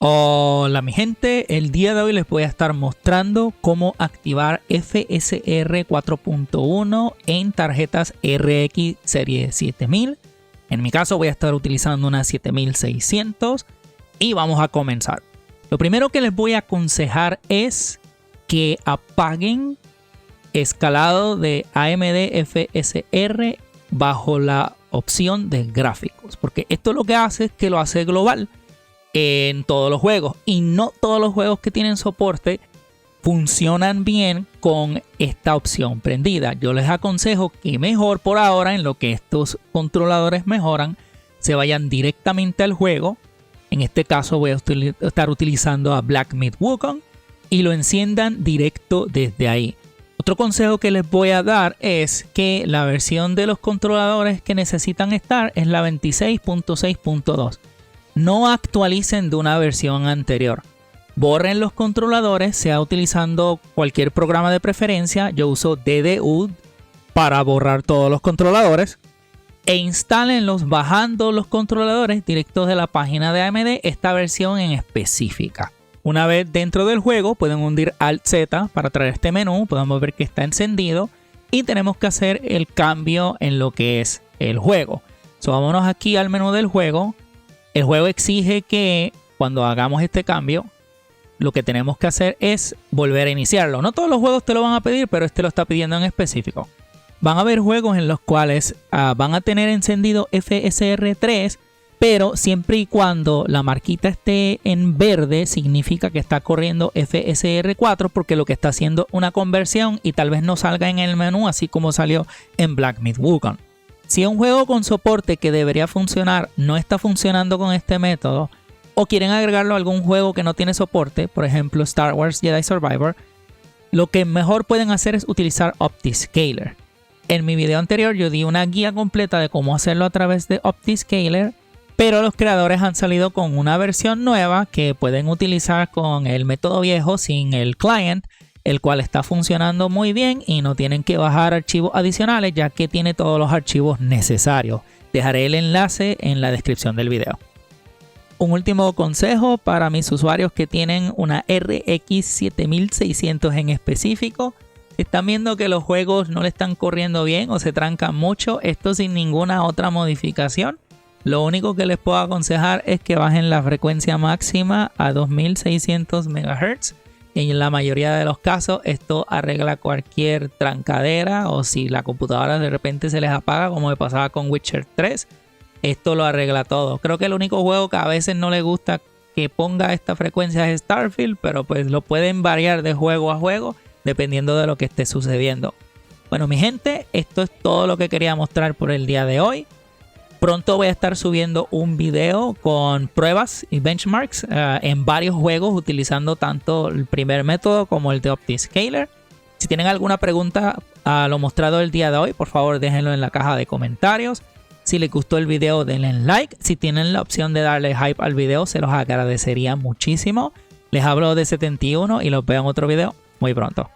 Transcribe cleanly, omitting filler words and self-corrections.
Hola mi gente, el día de hoy les voy a estar mostrando cómo activar FSR 4.1 en tarjetas RX serie 7000. En mi caso voy a estar utilizando una 7600 y vamos a comenzar. Lo primero que les voy a aconsejar es que apaguen escalado de AMD FSR bajo la opción de gráficos, porque esto lo que hace es que lo hace global en todos los juegos, y no todos los juegos que tienen soporte funcionan bien con esta opción prendida. Yo les aconsejo que mejor por ahora, en lo que estos controladores mejoran, se vayan directamente al juego. En este caso voy a estar utilizando a Black Myth Wukong y lo enciendan directo desde ahí. Otro consejo que les voy a dar es que la versión de los controladores que necesitan estar es la 26.6.2. No actualicen de una versión anterior. Borren los controladores, sea utilizando cualquier programa de preferencia. Yo uso DDU para borrar todos los controladores. E instálenlos bajando los controladores directos de la página de AMD, esta versión en específica. Una vez dentro del juego pueden hundir Alt-Z para traer este menú. Podemos ver que está encendido y tenemos que hacer el cambio en lo que es el juego. Vámonos aquí al menú del juego. El juego exige que cuando hagamos este cambio, lo que tenemos que hacer es volver a iniciarlo. No todos los juegos te lo van a pedir, pero este lo está pidiendo en específico. Van a haber juegos en los cuales van a tener encendido FSR 3, pero siempre y cuando la marquita esté en verde, significa que está corriendo FSR 4, porque lo que está haciendo una conversión y tal vez no salga en el menú, así como salió en Black Myth Wukong. Si un juego con soporte que debería funcionar no está funcionando con este método, o quieren agregarlo a algún juego que no tiene soporte, por ejemplo Star Wars Jedi Survivor, lo que mejor pueden hacer es utilizar OptiScaler. En mi video anterior yo di una guía completa de cómo hacerlo a través de OptiScaler, pero los creadores han salido con una versión nueva que pueden utilizar con el método viejo sin el client, el cual está funcionando muy bien y no tienen que bajar archivos adicionales, ya que tiene todos los archivos necesarios. Dejaré el enlace en la descripción del video. Un último consejo para mis usuarios que tienen una RX 7600 en específico. Están viendo que los juegos no le están corriendo bien o se trancan mucho, esto sin ninguna otra modificación. Lo único que les puedo aconsejar es que bajen la frecuencia máxima a 2600 MHz. Y en la mayoría de los casos esto arregla cualquier trancadera, o si la computadora de repente se les apaga, como me pasaba con Witcher 3, esto lo arregla todo. Creo que el único juego que a veces no le gusta que ponga esta frecuencia es Starfield, pero pues lo pueden variar de juego a juego dependiendo de lo que esté sucediendo. Bueno mi gente, esto es todo lo que quería mostrar por el día de hoy. Pronto voy a estar subiendo un video con pruebas y benchmarks en varios juegos utilizando tanto el primer método como el de OptiScaler. Si tienen alguna pregunta a lo mostrado el día de hoy, por favor déjenlo en la caja de comentarios. Si les gustó el video denle like. Si tienen la opción de darle hype al video se los agradecería muchísimo. Les hablo de 71 y los veo en otro video muy pronto.